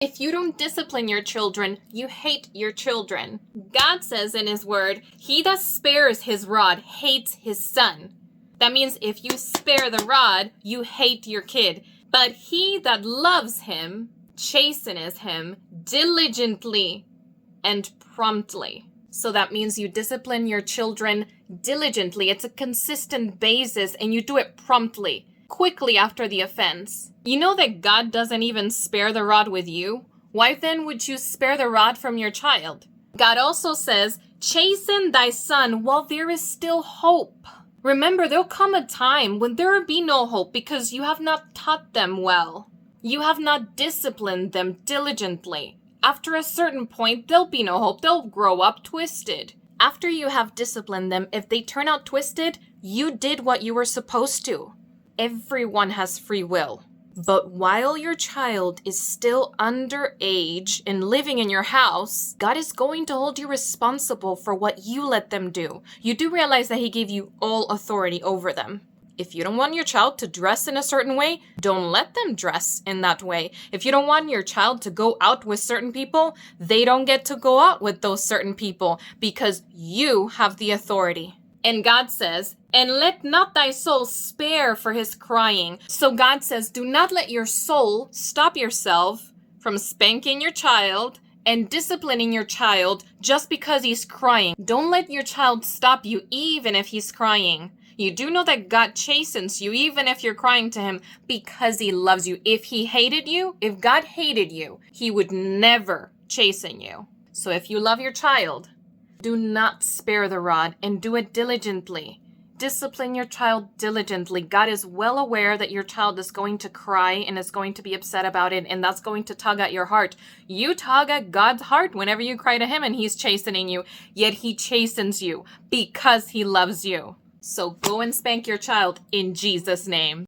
If you don't discipline your children, you hate your children. God says in his word, he that spares his rod hates his son. That means if you spare the rod, you hate your kid. But he that loves him chasteneth him diligently and promptly. So that means you discipline your children diligently. It's a consistent basis and you do it promptly, quickly after the offense. You know that God doesn't even spare the rod with you? Why then would you spare the rod from your child? God also says, chasten thy son while there is still hope. Remember, there'll come a time when there will be no hope because you have not taught them well. You have not disciplined them diligently. After a certain point, there'll be no hope. They'll grow up twisted. After you have disciplined them, if they turn out twisted, you did what you were supposed to. Everyone has free will. But while your child is still underage and living in your house, God is going to hold you responsible for what you let them do. You do realize that he gave you all authority over them. If you don't want your child to dress in a certain way, don't let them dress in that way. If you don't want your child to go out with certain people, they don't get to go out with those certain people because you have the authority. And God says, and let not thy soul spare for his crying. So God says, do not let your soul stop yourself from spanking your child and disciplining your child just because he's crying. Don't let your child stop you even if he's crying. You do know that God chastens you even if you're crying to him because he loves you. If he hated you, if God hated you, he would never chasten you. So if you love your child, do not spare the rod and do it diligently. Discipline your child diligently. God is well aware that your child is going to cry and is going to be upset about it, and that's going to tug at your heart. You tug at God's heart whenever you cry to him and he's chastening you, yet he chastens you because he loves you. So go and spank your child in Jesus' name.